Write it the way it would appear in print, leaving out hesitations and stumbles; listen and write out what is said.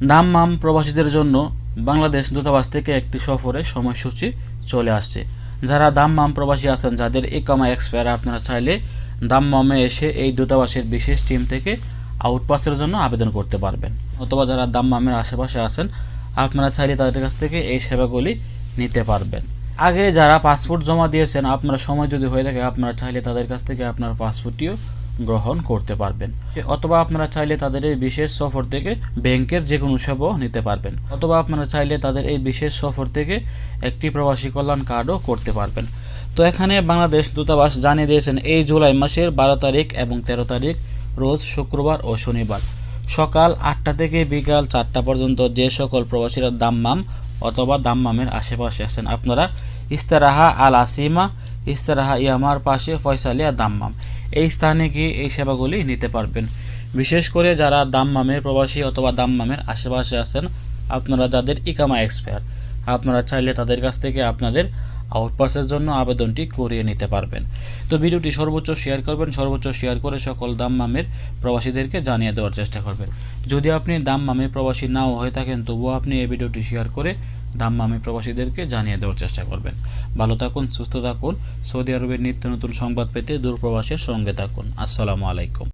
দাম্মাম প্রবাসীদের জন্য বাংলাদেশ দূতাবাস থেকে একটি সফরের সময়সূচি চলে আসছে। যারা দাম্মাম প্রবাসী আছেন, যাদের ইকামা এক্সপায়ার, আপনারা চাইলে দাম্মামে এসে এই দূতাবাসের বিশেষ টিম থেকে আউটপাসের জন্য আবেদন করতে পারবেন। অথবা যারা দাম্মামের আশেপাশে আছেন, আপনারা চাইলে তাদের কাছ থেকে এই সেবাগুলি নিতে পারবেন। আগে যারা পাসপোর্ট জমা দিয়েছেন, আপনার সময় যদি হয়ে থাকে, আপনারা চাইলে তাদের কাছ থেকে আপনার পাসপোর্টটিও গ্রহণ করতে পারবেন। অথবা আপনারা চাইলে তাদের এই বিশেষ সফর থেকে ব্যাংকের যে কোনো সেবাও নিতে পারবেন। অথবা আপনারা চাইলে তাদের এই বিশেষ সফর থেকে একটি প্রবাসী কল্যাণ কার্ডও করতে পারবেন। তো এখানে বাংলাদেশ দূতাবাস জানিয়ে দিয়েছেন, এই জুলাই মাসের 12 তারিখ এবং 13 তারিখ রোজ শুক্রবার ও শনিবার সকাল 8টা থেকে বিকাল 4টা পর্যন্ত যে সকল প্রবাসীরা দাম্মাম অথবা দাম্মামের আশেপাশে আছেন, আপনারা ইস্তেরাহা আল আসিমা, ইস্তেরাহা ইয়ামার পাশে ফয়সালিয়া দাম্মাম এই স্থানে গিয়ে এই সেবাগুলি নিতে পারবেন। বিশেষ করে যারা দাম্মামের প্রবাসী অথবা দাম্মামের আশেপাশে আছেন, আপনারা যাদের ইকামা এক্সপায়ার, আপনারা চাইলে তাদের কাছ থেকে আপনাদের আউটপাসের জন্য আবেদনটি করিয়ে নিতে পারবেন। তো ভিডিওটি সর্বোচ্চ শেয়ার করবেন, সর্বোচ্চ শেয়ার করে সকল দাম্মামের প্রবাসীদেরকে জানিয়ে দেওয়ার চেষ্টা করবেন। যদি আপনি দাম্মামের প্রবাসী নাও হয়ে থাকেন, তবুও আপনি এই ভিডিওটি শেয়ার করে দাম্মামের প্রবাসীদেরকে জানিয়ে দেওয়ার চেষ্টা করবেন। ভালো থাকুন, সুস্থ থাকুন। সৌদি আরবের নিত্য নতুন সংবাদ পেতে দূরপ্রবাসের সঙ্গে থাকুন। আসসালামু আলাইকুম।